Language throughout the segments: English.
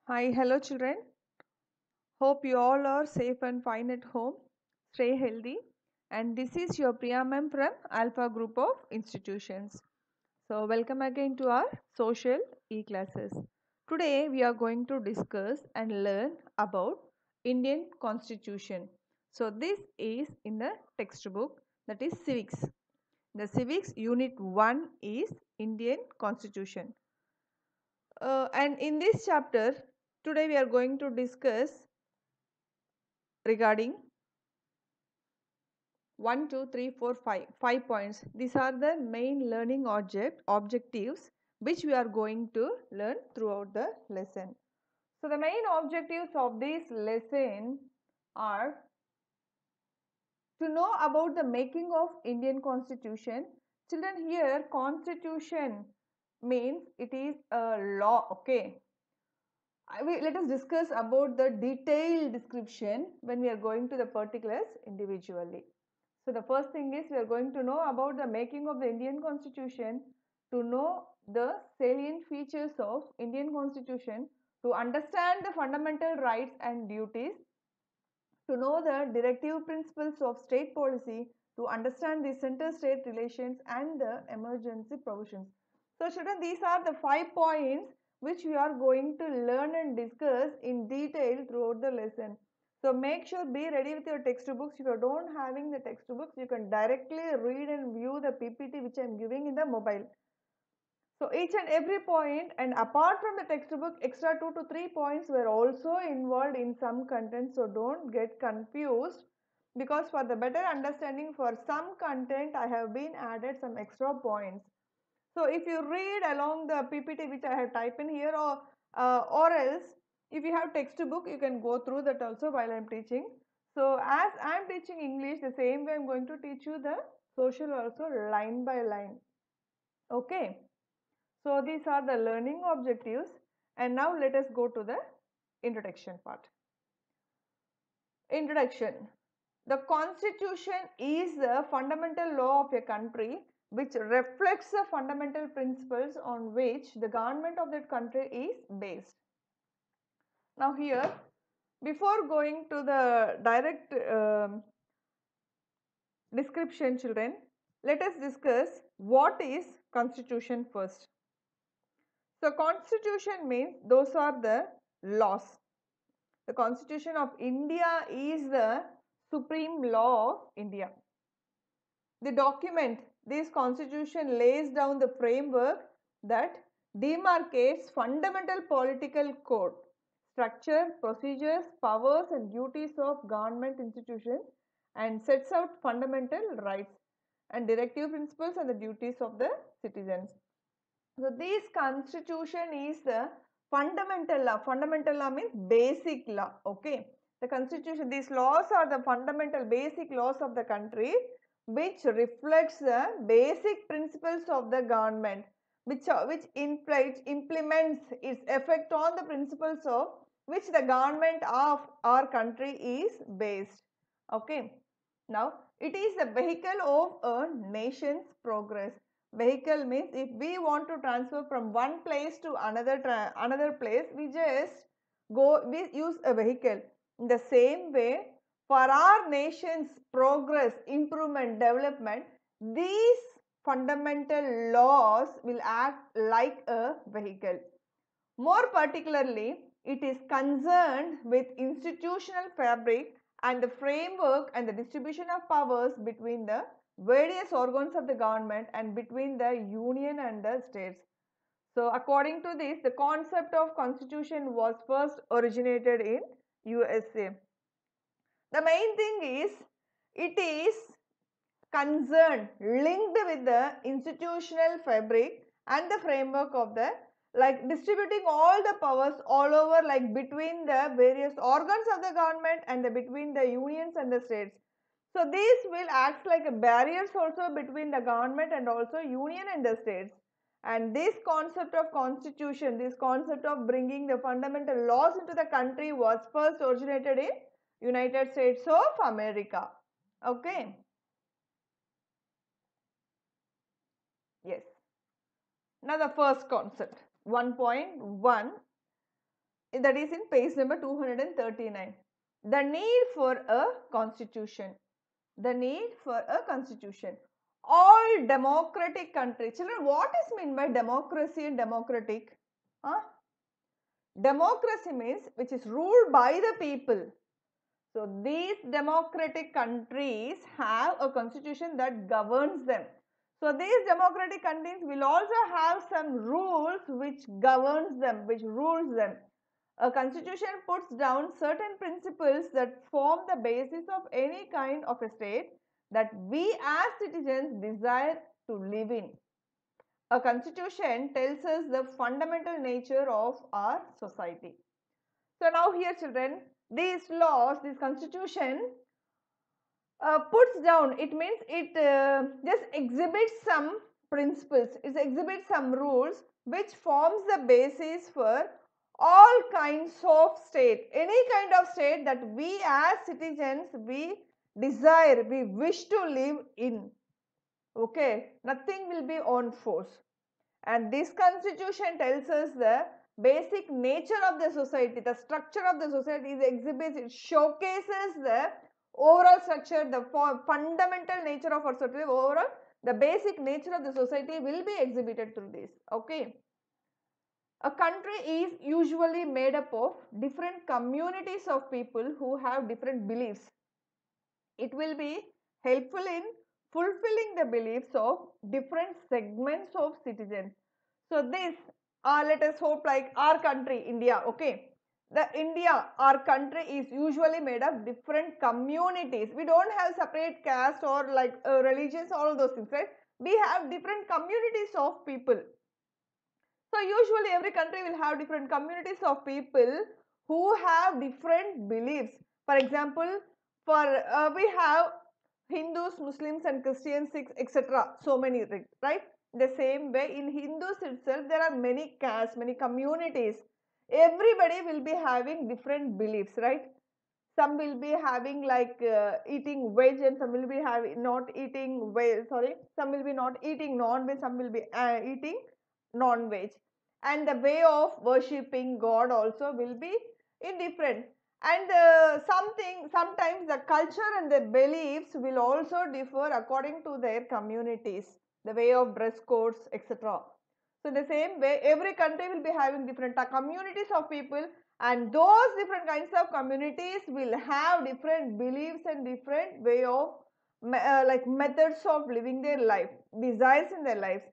Hi, hello children. Hope you all are safe and fine at home. Stay healthy. And this is your Priya ma'am from Alpha Group of Institutions. So, welcome again to our social e-classes. Today we are going to discuss and learn about Indian Constitution. So, this is in the textbook, that is Civics. The Civics Unit 1 is Indian Constitution. And in this chapter, today we are going to discuss regarding 1, 2, 3, 4, 5, 5 points. These are the main learning objectives which we are going to learn throughout the lesson. So the main objectives of this lesson are to know about the making of Indian Constitution. Children, here Constitution means it is a law, okay. Let us discuss about the detailed description when we are going to the particulars individually. So the first thing is we are going to know about the making of the Indian Constitution, to know the salient features of Indian Constitution, to understand the fundamental rights and duties, to know the directive principles of state policy, to understand the center-state relations and the emergency provisions. So children, these are the 5 points which we are going to learn and discuss in detail throughout the lesson. So make sure be ready with your textbooks. If you don't having the textbooks, you can directly read and view the PPT which I am giving in the mobile. So each and every point, and apart from the textbook, extra 2 to 3 points were also involved in some content. So don't get confused, because for the better understanding for some content I have been added some extra points. So if you read along the PPT which I have typed in here, or else if you have textbook, you can go through that also while I am teaching. So as I am teaching English, the same way I am going to teach you the social also line by line. Okay. So these are the learning objectives, and now let us go to the introduction part. Introduction. The Constitution is the fundamental law of a country which reflects the fundamental principles on which the government of that country is based. Now here, before going to the direct description, children, let us discuss what is Constitution first. So Constitution means those are the laws. The Constitution of India is the supreme law of India. The document, this Constitution lays down the framework that demarcates fundamental political code, structure, procedures, powers and duties of government institutions, and sets out fundamental rights and directive principles and the duties of the citizens. So this Constitution is the fundamental law. Fundamental law means basic law. Okay. The Constitution, these laws are the fundamental basic laws of the country, which reflects the basic principles of the government, which implements its effect on the principles of which the government of our country is based. Okay. Now, it is the vehicle of a nation's progress. Vehicle means if we want to transfer from one place to another place, we use a vehicle. In the same way, for our nation's progress, improvement, development, these fundamental laws will act like a vehicle. More particularly, it is concerned with institutional fabric and the framework and the distribution of powers between the various organs of the government and between the union and the states. So according to this, the concept of constitution was first originated in USA. The main thing is, it is concerned, linked with the institutional fabric and the framework of the, like distributing all the powers all over, like between the various organs of the government and between the unions and the states. So this will act like a barriers also between the government and also union and the states. And this concept of constitution, this concept of bringing the fundamental laws into the country was first originated in United States of America. Okay. Yes. Now the first concept, 1.1, that is in page number 239. The need for a constitution. The need for a constitution. All democratic countries. Children, what is meant by democracy and democratic? Democracy means which is ruled by the people. So these democratic countries have a constitution that governs them. So these democratic countries will also have some rules which governs them, which rules them. A constitution puts down certain principles that form the basis of any kind of a state that we as citizens desire to live in. A constitution tells us the fundamental nature of our society. So now here children, these laws, this constitution puts down, it means it just exhibits some principles, it exhibits some rules which forms the basis for all kinds of state, any kind of state that we as citizens, we desire, we wish to live in. Okay, nothing will be on force. And this constitution tells us the basic nature of the society, the structure of the society is exhibits, it showcases the overall structure, the fundamental nature of our society, overall the basic nature of the society will be exhibited through this. Okay. A country is usually made up of different communities of people who have different beliefs. It will be helpful in fulfilling the beliefs of different segments of citizens. So this, let us hope like our country, India, okay. The India, our country is usually made of different communities. We don't have separate caste or like religions, all those things, right? We have different communities of people. So usually every country will have different communities of people who have different beliefs. For example, for we have Hindus, Muslims and Christians, Sikhs, etc. So many, right? The same way in Hindus itself there are many castes, many communities. Everybody will be having different beliefs, right? Some will be having like eating veg and some will be having not eating veg, sorry, some will be not eating non-veg, some will be eating non-veg, and the way of worshipping God also will be indifferent, and sometimes the culture and the beliefs will also differ according to their communities, the way of dress codes, etc. So the same way every country will be having different communities of people, and those different kinds of communities will have different beliefs and different way of like methods of living their life, desires in their lives.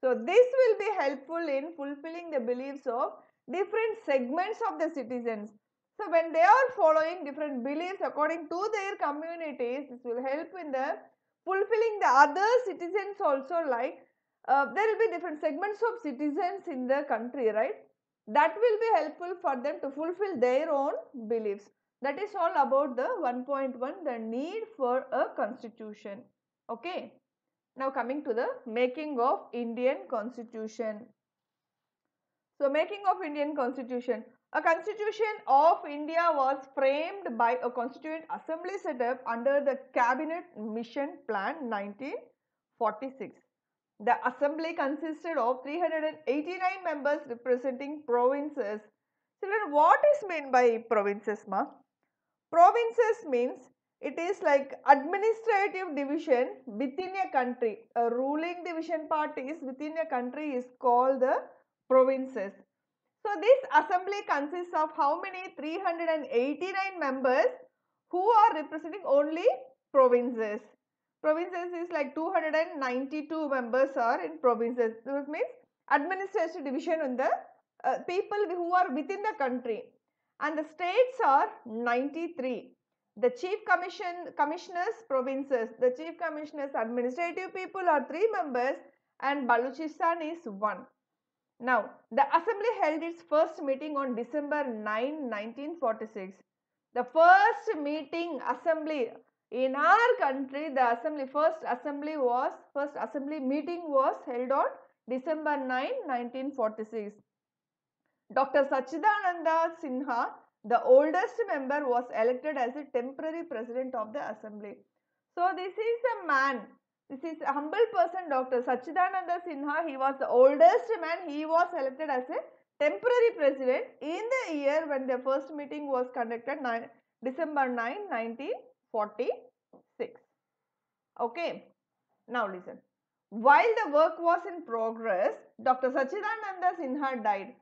So this will be helpful in fulfilling the beliefs of different segments of the citizens. So when they are following different beliefs according to their communities, this will help in the fulfilling the other citizens also, like there will be different segments of citizens in the country, right? That will be helpful for them to fulfill their own beliefs. That is all about the 1.1, the need for a constitution. Okay. Now coming to the making of Indian constitution. So making of Indian constitution. A constitution of India was framed by a constituent assembly set up under the Cabinet Mission Plan 1946. The assembly consisted of 389 members representing provinces. Children, what is meant by provinces, ma? Provinces means it is like administrative division within a country. A ruling division parties within a country is called the provinces. So this assembly consists of how many? 389 members who are representing only provinces. Provinces is like 292 members are in provinces. This means administrative division in the people who are within the country, and the states are 93. The chief commissioners provinces, the chief commissioners administrative people are 3 members, and Balochistan is 1. Now, the assembly held its first meeting on December 9, 1946. The first meeting assembly in our country, the first assembly meeting was held on December 9, 1946. Dr. Sachidananda Sinha, the oldest member, was elected as a temporary president of the assembly. So this is a man, this is a humble person, Dr. Sachidananda Sinha. He was the oldest man, he was elected as a temporary president in the year when the first meeting was conducted, December 9, 1946. Okay, now listen. While the work was in progress, Dr. Sachidananda Sinha died.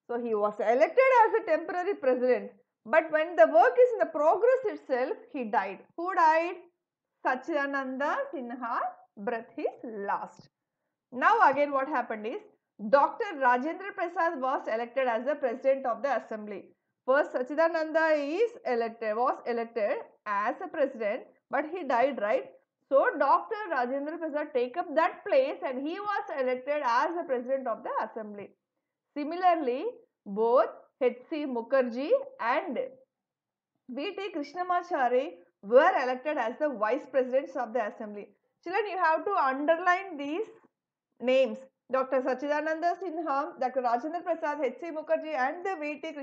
So he was elected as a temporary president, but when the work is in the progress itself, he died. Who died? Sachidananda Sinha breathed his last. Now again what happened is, Dr. Rajendra Prasad was elected as the president of the assembly. First Sachidananda was elected as a president, but he died, right? So Dr. Rajendra Prasad take up that place and he was elected as the president of the assembly. Similarly, both H.C. Mukherjee and V.T. Krishnamachari were elected as the vice presidents of the assembly. Children, you have to underline these names. Dr. Sachidananda Sinha, Dr. Rajendra Prasad, H.C. Mukherjee and the V.T.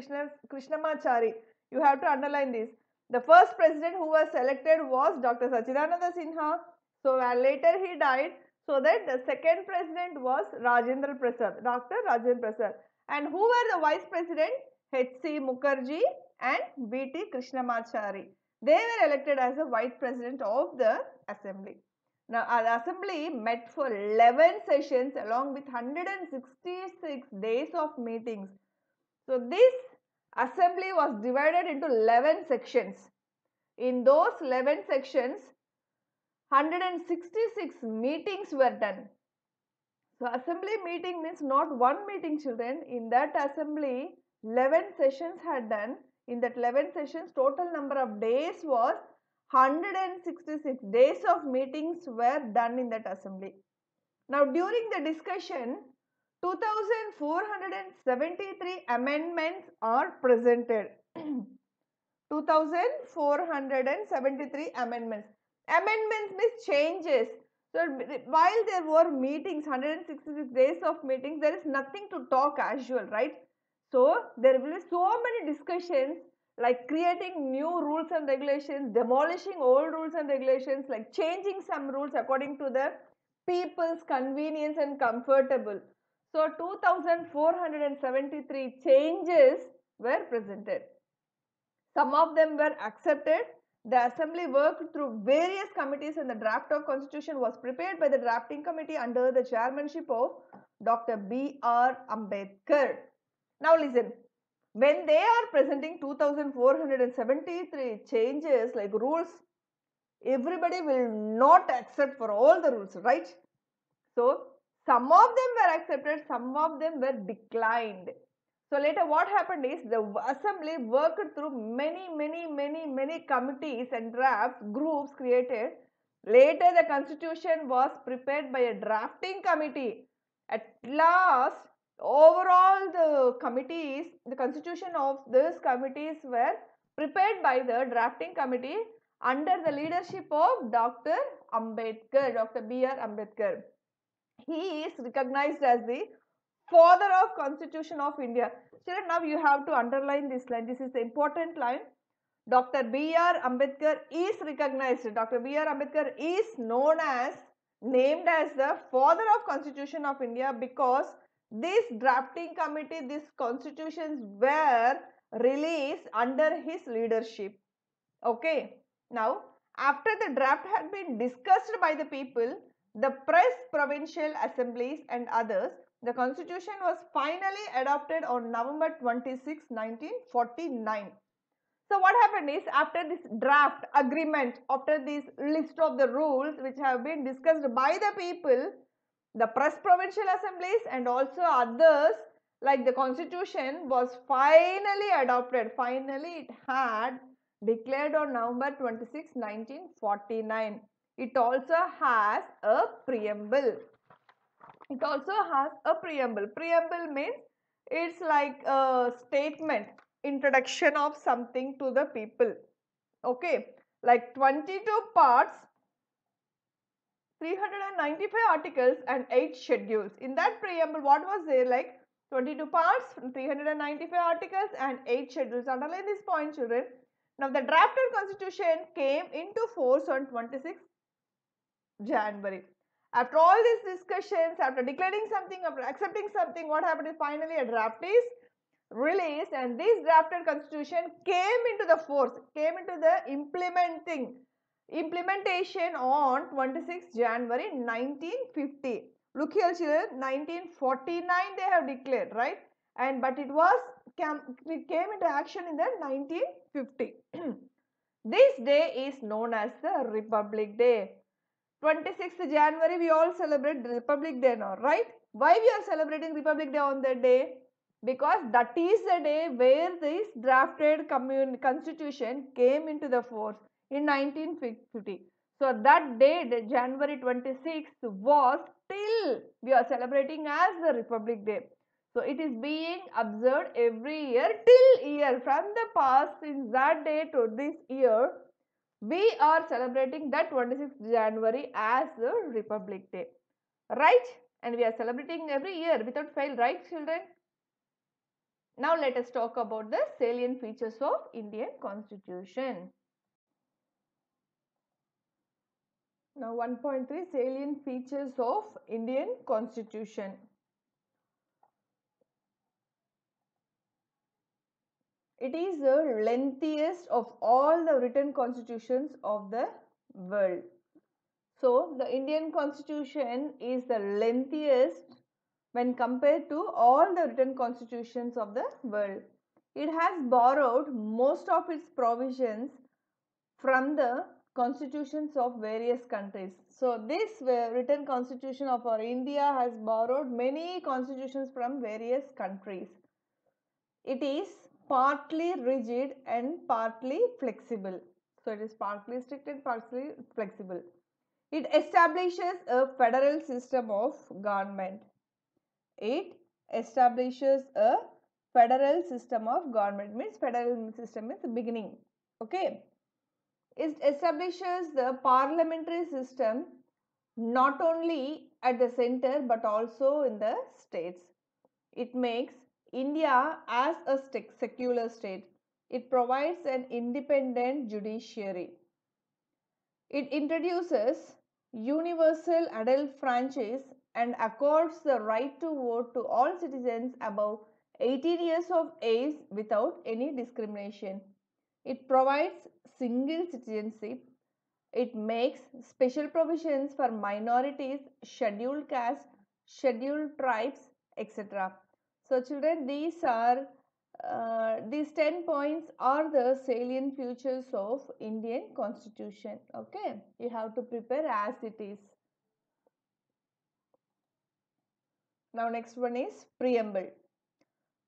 Krishnamachari. You have to underline this. The first president who was elected was Dr. Sachidananda Sinha. So later he died. So that the second president was Rajendra Prasad, Dr. Rajendra Prasad. And who were the vice president? H.C. Mukherjee and V.T. Krishnamachari. They were elected as the vice president of the assembly. Now, our assembly met for 11 sessions along with 166 days of meetings. So, this assembly was divided into 11 sections. In those 11 sections, 166 meetings were done. So, assembly meeting means not one meeting, children. In that assembly, 11 sessions had done. In that 11 sessions, total number of days was 166 days of meetings were done in that assembly. Now, during the discussion, 2473 amendments are presented. 2473 amendments. Amendments means changes. So, while there were meetings, 166 days of meetings, there is nothing to talk as usual, right? So, there will be so many discussions like creating new rules and regulations, demolishing old rules and regulations, like changing some rules according to the people's convenience and comfortable. So, 2473 changes were presented. Some of them were accepted. The assembly worked through various committees and the draft of constitution was prepared by the drafting committee under the chairmanship of Dr. B.R. Ambedkar. Now listen, when they are presenting 2473 changes like rules, everybody will not accept for all the rules, right? So, some of them were accepted, some of them were declined. So, later what happened is the assembly worked through many committees and drafts, groups created. Later the constitution was prepared by a drafting committee. At last, overall the committees, the constitution of these committees were prepared by the drafting committee under the leadership of Dr. Ambedkar, Dr. B.R. Ambedkar. He is recognized as the father of Constitution of India. Children, now you have to underline this line. This is the important line. Dr. B.R. Ambedkar is recognized. Dr. B.R. Ambedkar is named as the father of Constitution of India because this drafting committee, these constitutions were released under his leadership. Okay. Now, after the draft had been discussed by the people, the press, provincial assemblies and others, the constitution was finally adopted on November 26, 1949. So what happened is, after this draft agreement, after this list of the rules which have been discussed by the people, the press, provincial assemblies and also others, like the constitution was finally adopted. Finally, it had declared on November 26, 1949. It also has a preamble. It also has a preamble. Preamble means it's like a statement, introduction of something to the people. Okay, like 22 parts, 395 articles and 8 schedules. In that preamble, what was there? Like 22 parts, 395 articles and 8 schedules. Underline this point, children. Now, the drafted constitution came into force on 26 January. After all these discussions, after declaring something, after accepting something, what happened is finally a draft is released, and this drafted constitution came into the force, came into the implementation on 26 January 1950. Look here children, 1949 they have declared, right? And but it came into action in the 1950. This day is known as the Republic Day. 26th January we all celebrate the Republic Day now, right? Why we are celebrating Republic Day on that day? Because that is the day where this drafted constitution came into the force in 1950. So that day, January 26th, was till we are celebrating as the Republic Day. So it is being observed every year till year, from the past since that day to this year. We are celebrating that 26th January as the Republic Day, right? And we are celebrating every year without fail, right children? Now let us talk about the salient features of Indian Constitution. Now 1.3 salient features of Indian Constitution. It is the lengthiest of all the written constitutions of the world. So the Indian Constitution is the lengthiest when compared to all the written constitutions of the world. It has borrowed most of its provisions from the constitutions of various countries. So this written constitution of our India has borrowed many constitutions from various countries. It is partly rigid and partly flexible. So it is partly strict and partly flexible. It establishes a federal system of government. It establishes a federal system of government, means federal system is the beginning. Okay. It establishes the parliamentary system not only at the center but also in the states. It makes India as a secular state. It provides an independent judiciary. It introduces universal adult franchise and accords the right to vote to all citizens above 18 years of age without any discrimination. It provides single citizenship. It makes special provisions for minorities, scheduled castes, scheduled tribes, etc. So children, these 10 points are the salient features of Indian Constitution. Okay, you have to prepare as it is. Now next one is preamble.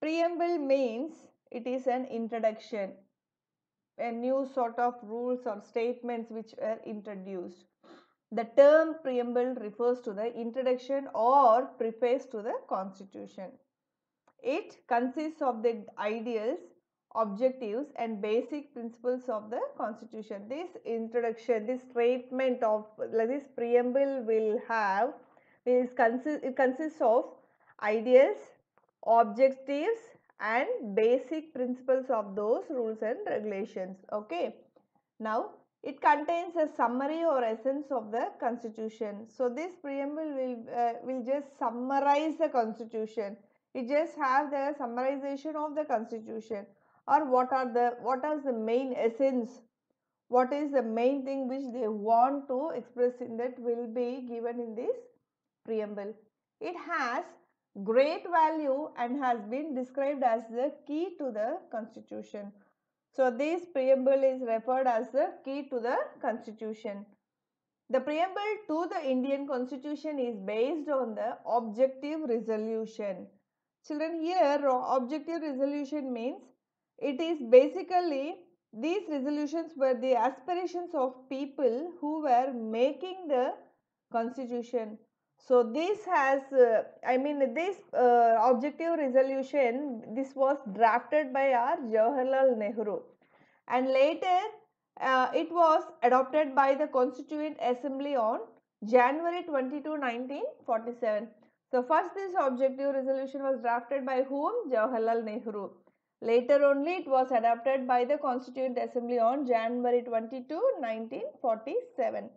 Preamble means it is an introduction, a new sort of rules or statements which are introduced. The term preamble refers to the introduction or preface to the Constitution. It consists of the ideals, objectives and basic principles of the Constitution. This introduction, this statement of this preamble will have, it consists of ideals, objectives and basic principles of those rules and regulations. Okay. Now it contains a summary or essence of the Constitution. So this preamble will just summarize the Constitution. It just have the summarization of the Constitution, or what is the main essence, what is the main thing which they want to express in that will be given in this preamble. It has great value and has been described as the key to the Constitution. So this preamble is referred as the key to the Constitution. The preamble to the Indian Constitution is based on the objective resolution. Children, here objective resolution means it is basically, these resolutions were the aspirations of people who were making the Constitution. So this has, this objective resolution, this was drafted by our Jawaharlal Nehru, and later it was adopted by the Constituent Assembly on January 22, 1947. So first this objective resolution was drafted by whom? Jawaharlal Nehru. Later only it was adopted by the Constituent Assembly on January 22, 1947.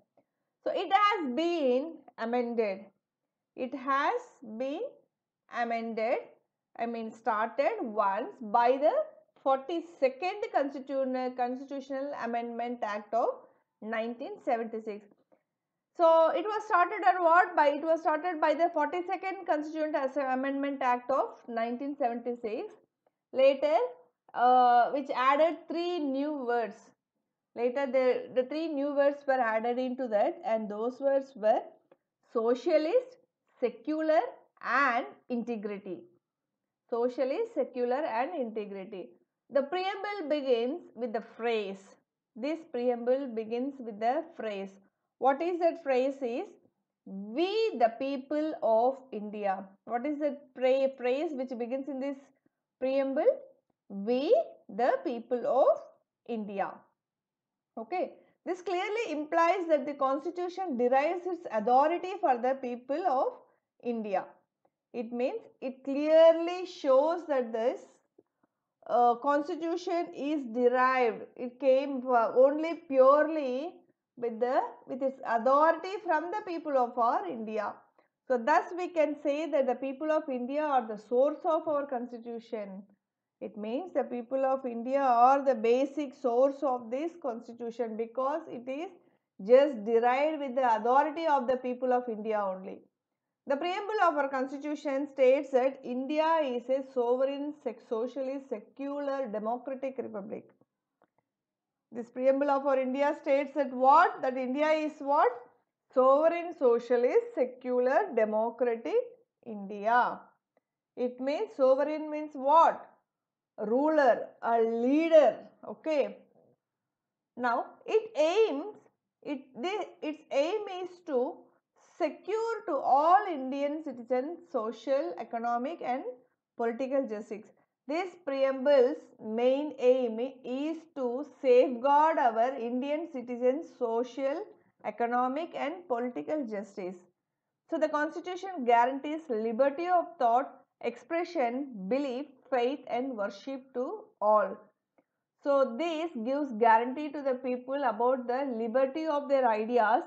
So it has been amended. It has been amended started once by the 42nd Constitutional Amendment Act of 1976. So it was started on what? It was started by the 42nd Constitutional Amendment Act of 1976. Later, which added 3 new words. Later, the 3 new words were added into that, and those words were socialist, secular, and integrity. Socialist, secular, and integrity. The preamble begins with the phrase. This preamble begins with the phrase. What is that phrase is? We the people of India. What is the phrase which begins in this preamble? We the people of India. Okay. This clearly implies that the constitution derives its authority for the people of India. It means it clearly shows that this constitution is derived. It came only purely with its authority from the people of our India. So thus we can say that the people of India are the source of our constitution. It means the people of India are the basic source of this constitution because it is just derived with the authority of the people of India only. The preamble of our constitution states that India is a sovereign, socialist, secular, democratic republic. This preamble of our India states that what? That India is what? Sovereign, socialist, secular, democratic India. It means sovereign means what? Ruler, a leader. Okay. Now, its aim is to secure to all Indian citizens social, economic and political justice. This preamble's main aim is to safeguard our Indian citizens' social, economic and political justice. So the constitution guarantees liberty of thought, expression, belief, faith and worship to all. So this gives guarantee to the people about the liberty of their ideas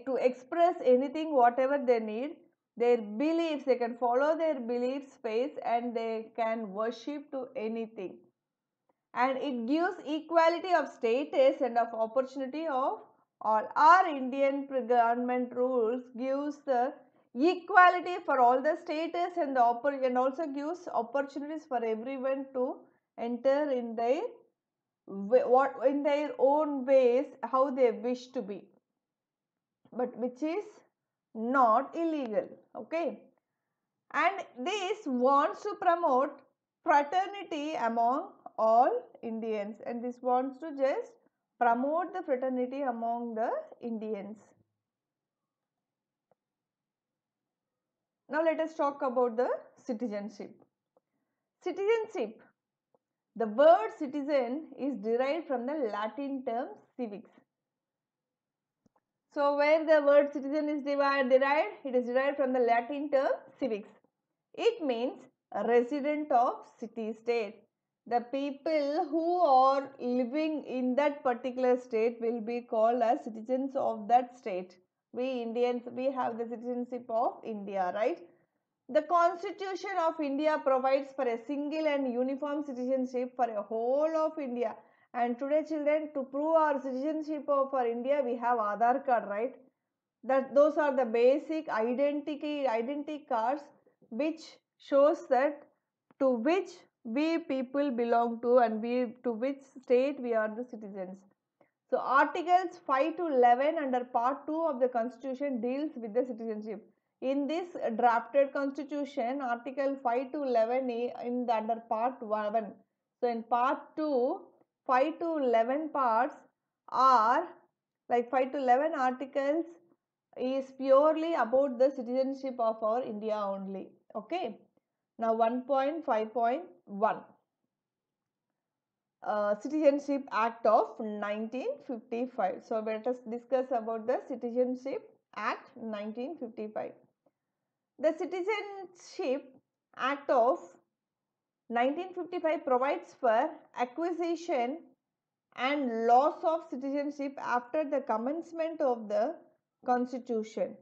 to express anything whatever they need, their beliefs, they can follow their beliefs, faith and they can worship to anything. And it gives equality of status and of opportunity of all. Our Indian government rules gives the equality for all the status and also gives opportunities for everyone to enter in their own ways how they wish to be, but which is not illegal. Okay, and this wants to promote fraternity among all Indians, and this wants to just promote the fraternity among the Indians. Now let us talk about the citizenship. Citizenship. The word citizen is derived from the Latin term civics. So where the word citizen is derived, it is derived from the Latin term civics. It means a resident of city state. The people who are living in that particular state will be called as citizens of that state. We Indians, we have the citizenship of India, right? The Constitution of India provides for a single and uniform citizenship for a whole of India. And today children, to prove our citizenship for India, we have Aadhaar card, right? Those are the basic identity cards which shows that to which we people belong to and to which state we are the citizens. So articles 5 to 11 under part 2 of the constitution deals with the citizenship. In this drafted constitution, article 5 to 11 under part 1. So in part 2, 5 to 11 parts are like 5 to 11 articles is purely about the citizenship of our India only. Okay. Now 1.5.1. Citizenship Act of 1955. So let us discuss about the Citizenship Act 1955. The Citizenship Act of 1955 provides for acquisition and loss of citizenship after the commencement of the Constitution.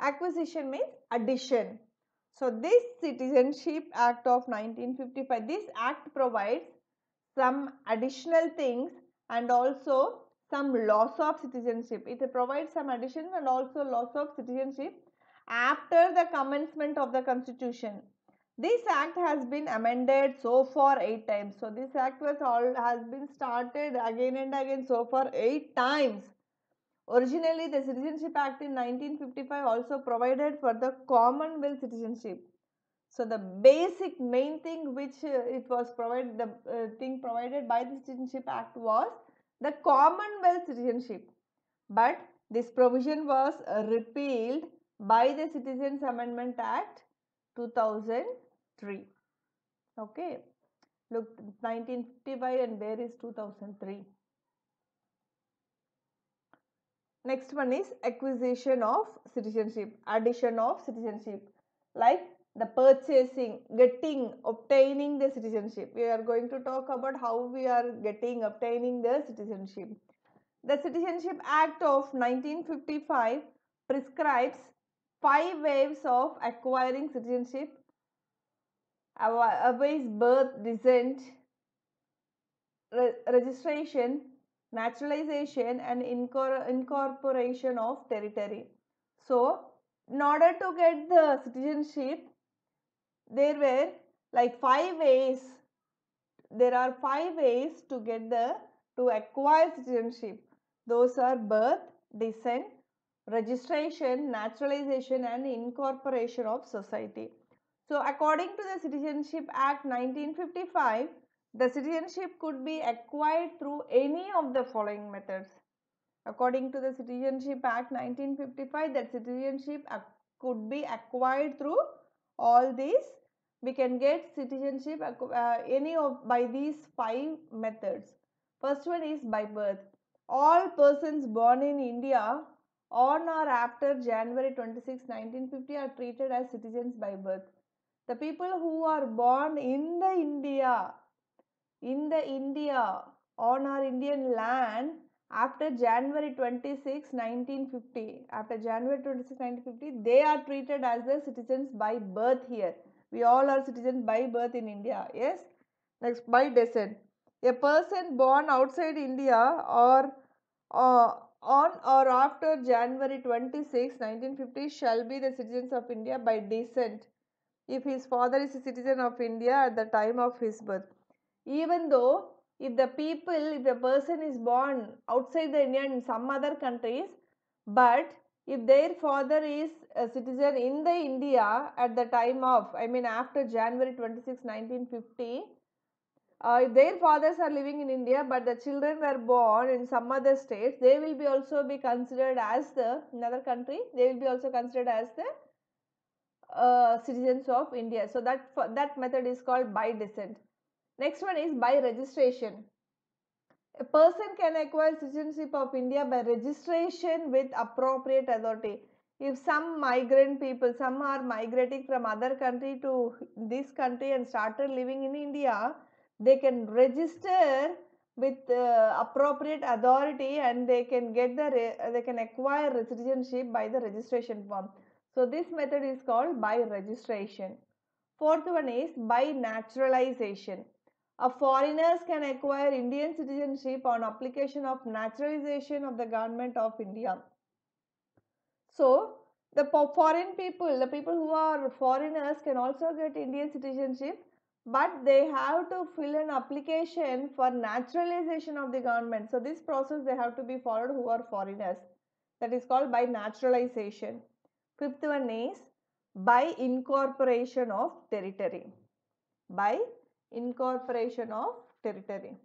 Acquisition means addition. So this Citizenship Act of 1955, this act provides some additional things and also some loss of citizenship. It provides some additions and also loss of citizenship after the commencement of the constitution. This act has been amended so far 8 times. So this act has been started again and again so far 8 times. Originally, the Citizenship Act in 1955 also provided for the Commonwealth citizenship. So the basic main thing which it was provided, the thing provided by the Citizenship Act was the Commonwealth citizenship. But this provision was repealed by the Citizens Amendment Act 2003. Okay. Look, 1955 and where is 2003? Next one is acquisition of citizenship, addition of citizenship, like the purchasing, getting, obtaining the citizenship. We are going to talk about how we are getting, obtaining the citizenship. The Citizenship Act of 1955 prescribes 5 ways of acquiring citizenship: aways birth, descent, registration, naturalization and incorporation of territory. So, in order to get the citizenship, there were like 5 ways. There are 5 ways to get to acquire citizenship. Those are birth, descent, registration, naturalization and incorporation of society. So, according to the Citizenship Act 1955, the citizenship could be acquired through any of the following methods. According to the Citizenship Act 1955, that citizenship could be acquired through all these. We can get citizenship any of by these 5 methods. First one is by birth. All persons born in India on or after January 26, 1950 are treated as citizens by birth. The people who are born in the India on our Indian land after January 26, 1950, they are treated as the citizens by birth here. We all are citizens by birth in India. Yes. Next, by descent. A person born outside India or on or after January 26, 1950 shall be the citizens of India by descent if his father is a citizen of India at the time of his birth. Even though if the person is born outside the India in some other countries, but if their father is a citizen in the India at the time of, after January 26, 1950, if their fathers are living in India but the children were born in some other states, they will be also be considered as another country, they will be also considered as the citizens of India. So that method is called by descent. Next one is by registration. A person can acquire citizenship of India by registration with appropriate authority. If some migrant people, some are migrating from other country to this country and started living in India, they can register with appropriate authority and they can acquire citizenship by the registration form. So this method is called by registration. Fourth one is by naturalization. Foreigners can acquire Indian citizenship on application of naturalization of the government of India. So, the foreign people, the people who are foreigners can also get Indian citizenship, but they have to fill an application for naturalization of the government. So, this process they have to be followed who are foreigners. That is called by naturalization. Fifth one is by incorporation of territory. By incorporation of territory.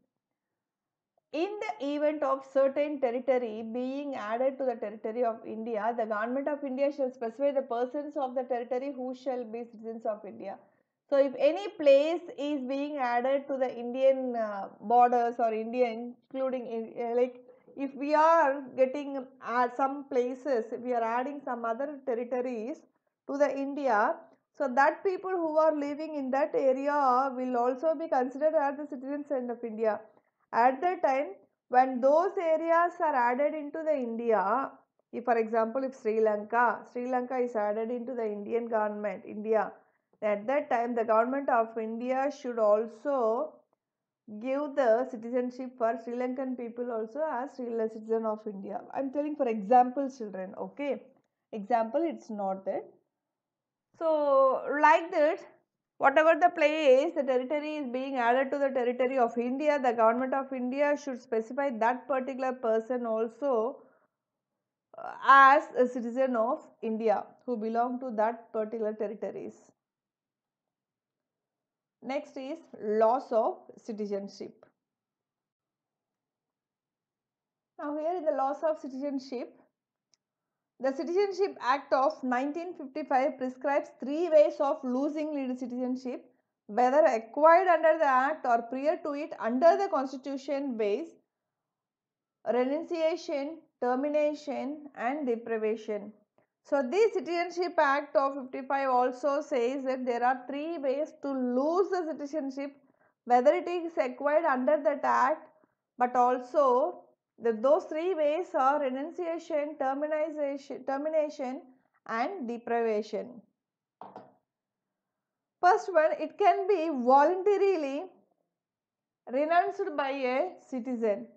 In the event of certain territory being added to the territory of India, the government of India shall specify the persons of the territory who shall be citizens of India. So, if any place is being added to the Indian borders or Indian, including like if we are getting some places, if we are adding some other territories to the India, so that people who are living in that area will also be considered as the citizens of India. At the time when those areas are added into the India, if for example if Sri Lanka is added into the Indian government, India, At that time, the government of India should also give the citizenship for Sri Lankan people also as real citizen of India. I am telling for example, children, okay? Example, it's not that. So, like that, whatever the place, the territory is being added to the territory of India, the government of India should specify that particular person also as a citizen of India who belong to that particular territories. Next is loss of citizenship. Now here is the loss of citizenship. The Citizenship Act of 1955 prescribes three ways of losing legal citizenship, whether acquired under the Act or prior to it under the Constitution base: renunciation, termination and deprivation. So this Citizenship Act of 55 also says that there are three ways to lose the citizenship, whether it is acquired under that act, but also those three ways are renunciation, termination and deprivation. First one, it can be voluntarily renounced by a citizen.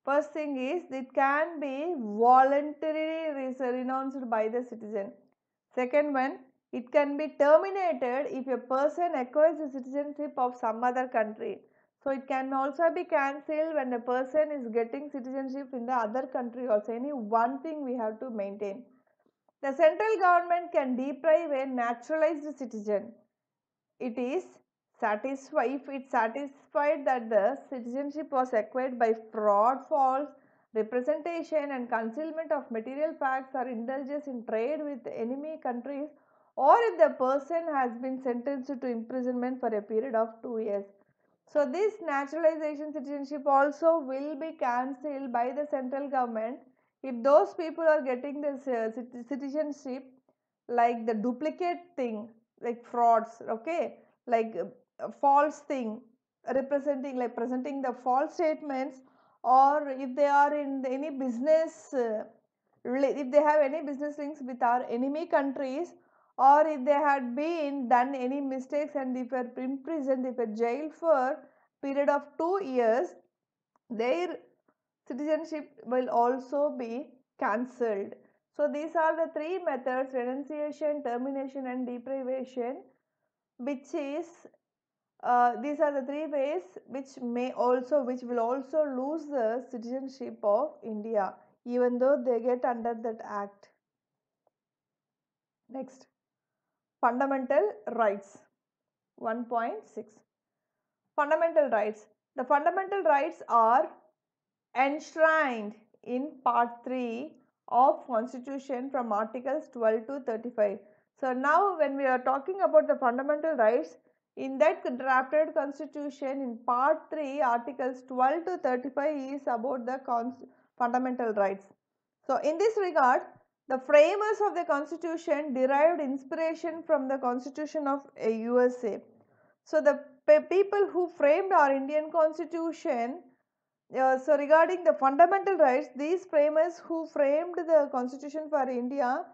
First thing is, it can be voluntarily renounced by the citizen. Second one, it can be terminated if a person acquires the citizenship of some other country. So it can also be cancelled when a person is getting citizenship in the other country also. Any one thing we have to maintain. The central government can deprive a naturalized citizen. It is satisfied if it satisfied that the citizenship was acquired by fraud, false representation and concealment of material facts, or indulgence in trade with enemy countries, or if the person has been sentenced to imprisonment for a period of 2 years. So this naturalization citizenship also will be cancelled by the central government if those people are getting this citizenship like the duplicate thing, like frauds, okay, like false thing, representing, like presenting the false statements, or if they are in any business if they have any business links with our enemy countries, or if they had been done any mistakes and if are imprisoned, if are jailed for period of 2 years, their citizenship will also be cancelled. So these are the three methods: renunciation, termination and deprivation, which is these are the three ways which will also lose the citizenship of India even though they get under that act. Next, fundamental rights 1.6. Fundamental rights. The fundamental rights are enshrined in part 3 of Constitution from articles 12 to 35. So now when we are talking about the fundamental rights, in that drafted constitution in part 3 articles 12 to 35 is about the fundamental rights. So in this regard, the framers of the constitution derived inspiration from the constitution of USA. So the people who framed our Indian constitution, so regarding the fundamental rights, these framers who framed the constitution for India,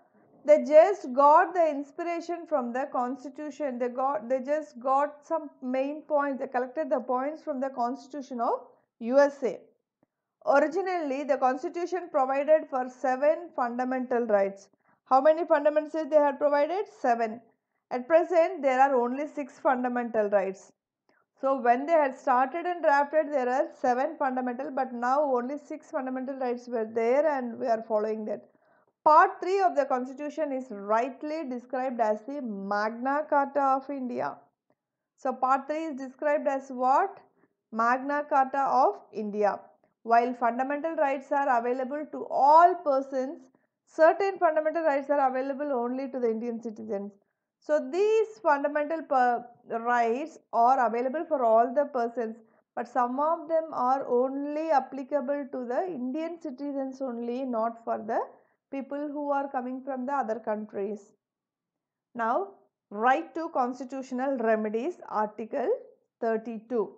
they just got the inspiration from the constitution. They just got some main points. They collected the points from the constitution of USA. Originally, the constitution provided for 7 fundamental rights. How many fundamental rights they had provided? 7. At present, there are only 6 fundamental rights. So when they had started and drafted, there are 7 fundamental, but now only 6 fundamental rights were there and we are following that. Part 3 of the constitution is rightly described as the Magna Carta of India. So part 3 is described as what? Magna Carta of India. While fundamental rights are available to all persons, certain fundamental rights are available only to the Indian citizens. So these fundamental rights are available for all the persons, but some of them are only applicable to the Indian citizens only, not for the people who are coming from the other countries. Now, right to constitutional remedies, article 32.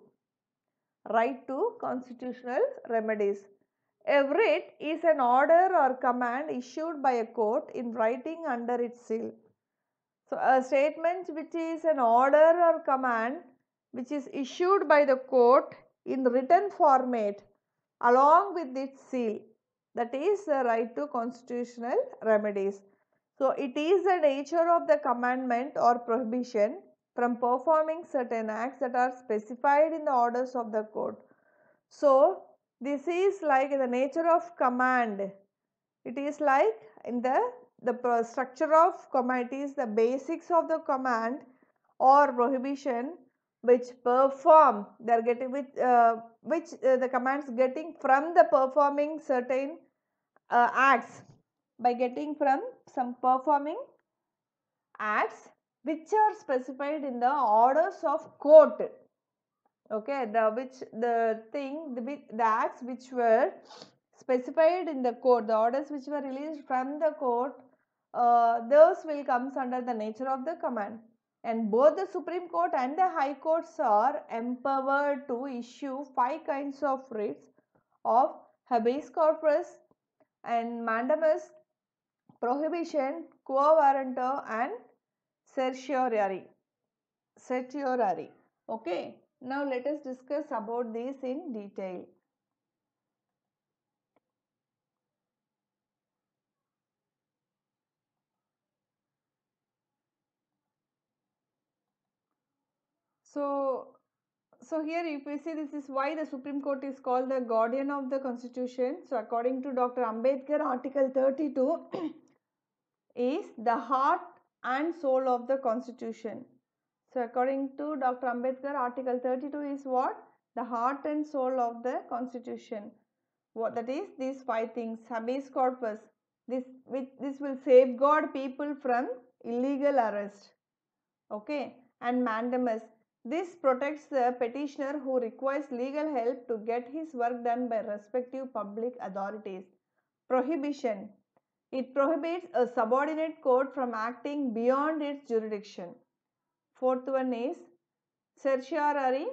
Right to constitutional remedies. A writ is an order or command issued by a court in writing under its seal. So, a statement which is an order or command which is issued by the court in written format along with its seal, that is the right to constitutional remedies. So, it is the nature of the commandment or prohibition from performing certain acts that are specified in the orders of the court. So, this is like the nature of command. It is like in the structure of command, it is the basics of the command or prohibition which perform, they are getting which the commands getting from the performing certain acts, by getting from some performing acts which are specified in the orders of court. Okay, the acts which were specified in the court, the orders which were released from the court, those will comes under the nature of the command. And both the Supreme Court and the High Courts are empowered to issue 5 kinds of writs of habeas corpus and mandamus, prohibition, quo warranto and certiorari. Okay, now let us discuss about these in detail. So here if we see, this is why the Supreme Court is called the guardian of the Constitution. So according to Dr. Ambedkar, Article 32 is the heart and soul of the Constitution. So according to Dr. Ambedkar, Article 32 is what? The heart and soul of the Constitution. What that is? These 5 things. Habeas corpus. This will safeguard people from illegal arrest. Okay. And mandamus. This protects the petitioner who requires legal help to get his work done by respective public authorities. Prohibition. It prohibits a subordinate court from acting beyond its jurisdiction. Fourth one is certiorari.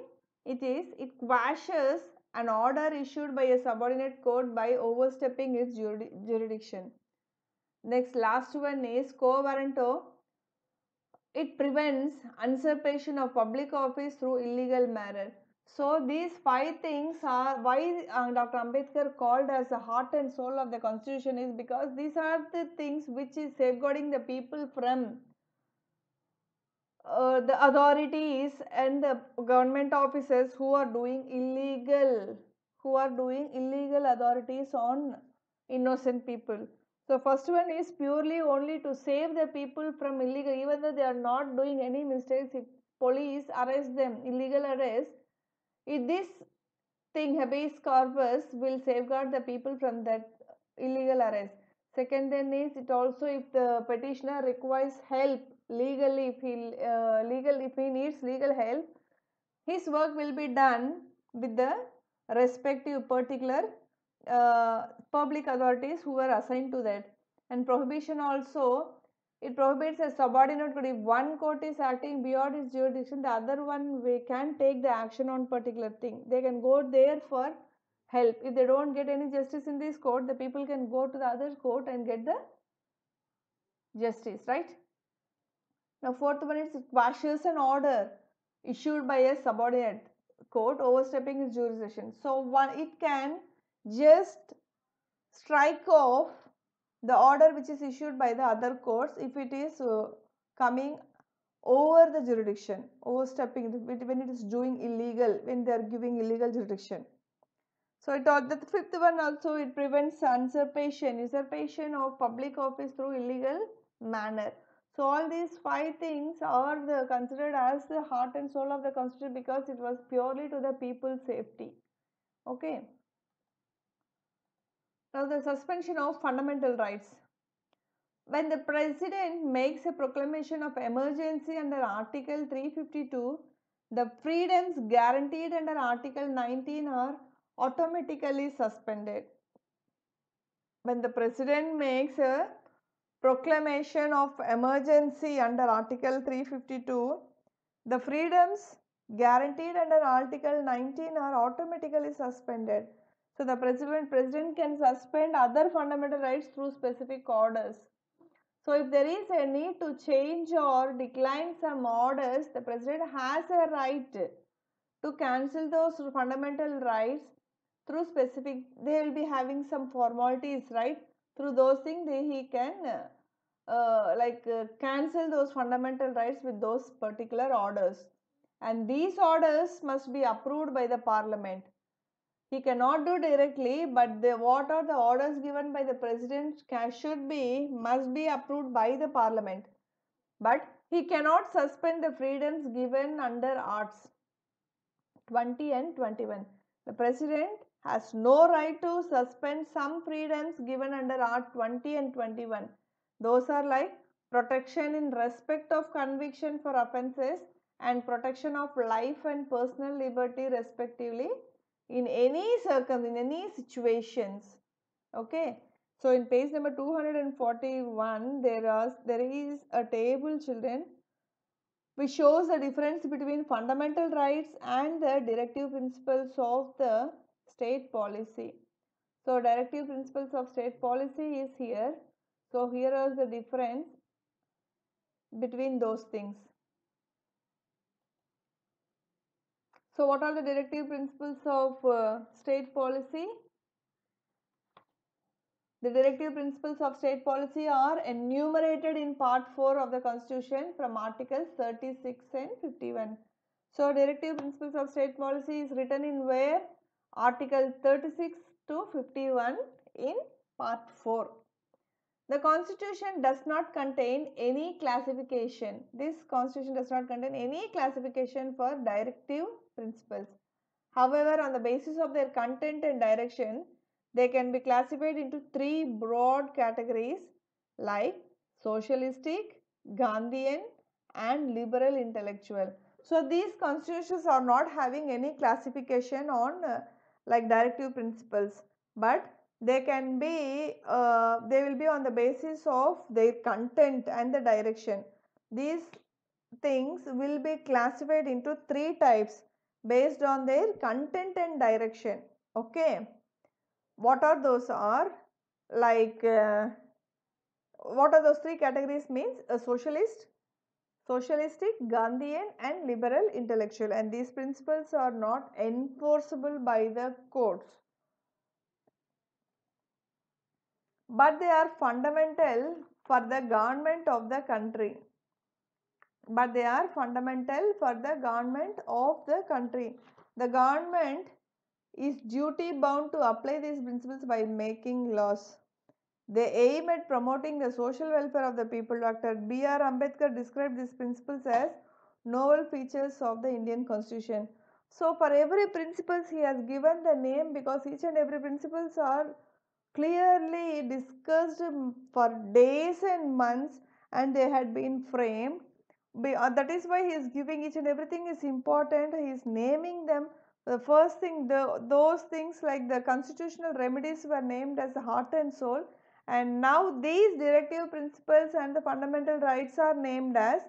It quashes an order issued by a subordinate court by overstepping its jurisdiction. Next, last one is quo warranto. It prevents usurpation of public office through illegal manner. So these 5 things are why Dr. Ambedkar called as the heart and soul of the Constitution, is because these are the things which is safeguarding the people from the authorities and the government officers who are doing illegal authorities on innocent people. So first one is purely only to save the people from illegal, even though they are not doing any mistakes. If police arrest them, illegal arrest, if this thing habeas corpus will safeguard the people from that illegal arrest. Second then is, it also, if the petitioner requires help legally, if he needs legal help, his work will be done with the respective particular public authorities who are assigned to that. And prohibition also, it prohibits a subordinate court. If one court is acting beyond its jurisdiction, the other one we can take the action on particular thing. They can go there for help. If they don't get any justice in this court, the people can go to the other court and get the justice, right? Now fourth one is, it quashes an order issued by a subordinate court overstepping its jurisdiction. So it can just strike off the order which is issued by the other courts if it is coming over the jurisdiction, overstepping when it is doing illegal, when they are giving illegal jurisdiction. So the fifth one also, it prevents usurpation of public office through illegal manner. So all these 5 things are considered as the heart and soul of the Constitution because it was purely to the people's safety. Okay. Now the suspension of fundamental rights. When the President makes a proclamation of emergency under Article 352, the freedoms guaranteed under Article 19 are automatically suspended. When the President makes a proclamation of emergency under Article 352, the freedoms guaranteed under Article 19 are automatically suspended. So the President can suspend other fundamental rights through specific orders. So if there is a need to change or decline some orders, the president has a right to cancel those fundamental rights through specific, they will be having some formalities, right? Through those things he can cancel those fundamental rights with those particular orders, and these orders must be approved by the parliament. He cannot do directly, but what are the orders given by the president must be approved by the parliament. But he cannot suspend the freedoms given under Arts 20 and 21. The president has no right to suspend some freedoms given under Art 20 and 21. Those are like protection in respect of conviction for offences and protection of life and personal liberty respectively in any in any situations. Okay. So in page number 241 there is a table, children, which shows the difference between fundamental rights and the directive principles of the state policy. So directive principles of state policy is here. So here is the difference between those things. So what are the directive principles of state policy? The directive principles of state policy are enumerated in part 4 of the Constitution from articles 36 and 51. So directive principles of state policy is written in where? Article 36 to 51 in part 4. The Constitution does not contain any classification. This Constitution does not contain any classification for directive principles. However, on the basis of their content and direction, they can be classified into 3 broad categories like socialistic, Gandhian and liberal intellectual. So these constitutions are not having any classification on like directive principles, but they can be they will be on the basis of their content and the direction. These things will be classified into 3 types based on their content and direction. Okay, what are those are like what are those 3 categories means? A socialist, socialistic, Gandhian and liberal intellectual, and these principles are not enforceable by the courts, but they are fundamental for the government of the country. But they are fundamental for the government of the country. The government is duty bound to apply these principles by making laws. They aim at promoting the social welfare of the people. Dr. B.R. Ambedkar described these principles as novel features of the Indian Constitution. So for every principles he has given the name, because each and every principles are clearly discussed for days and months and they had been framed. That is why he is giving each and everything is important. He is naming them. The first thing, those things like the constitutional remedies were named as the heart and soul, and now these directive principles and the fundamental rights are named as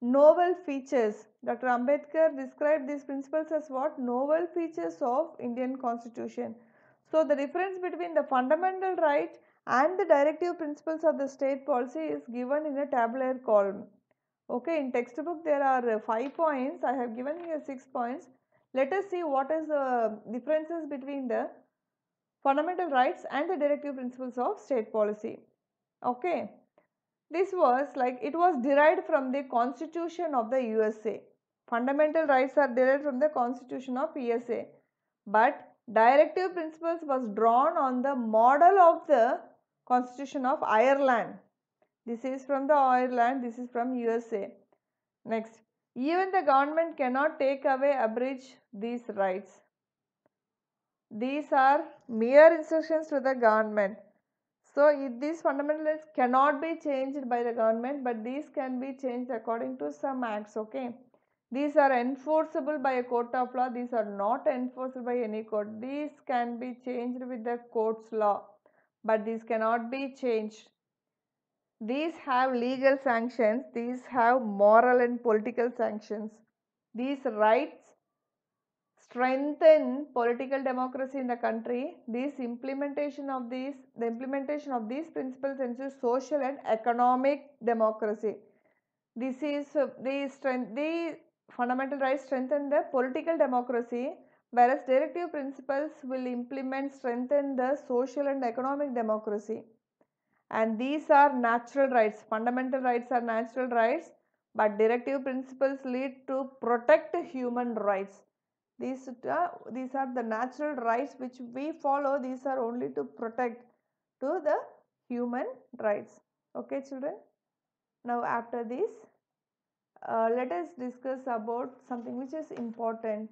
novel features. Dr. Ambedkar described these principles as what? Novel features of Indian Constitution. So the difference between the fundamental right and the directive principles of the state policy is given in a tabular column. Okay, in textbook there are 5 points. I have given here 6 points. Let us see what is the differences between the fundamental rights and the directive principles of state policy. Okay, this was like it was derived from the Constitution of the USA. Fundamental rights are derived from the Constitution of USA, but directive principles was drawn on the model of the Constitution of Ireland. This is from the Ireland, this is from USA. Next, even the government cannot take away, abridge these rights. These are mere instructions to the government. So these fundamental rights cannot be changed by the government, but these can be changed according to some acts. Okay, these are enforceable by a court of law. These are not enforceable by any court. These can be changed with the court's law, but these cannot be changed. These have legal sanctions. These have moral and political sanctions. These rights strengthen political democracy in the country. The implementation of these principles ensures social and economic democracy. This is the fundamental rights strengthen the political democracy, whereas directive principles will implement strengthen the social and economic democracy. And these are natural rights. Fundamental rights are natural rights, but directive principles lead to protect human rights. These are the natural rights which we follow. These are only to protect to the human rights. Okay, children. Now after this, let us discuss about something which is important.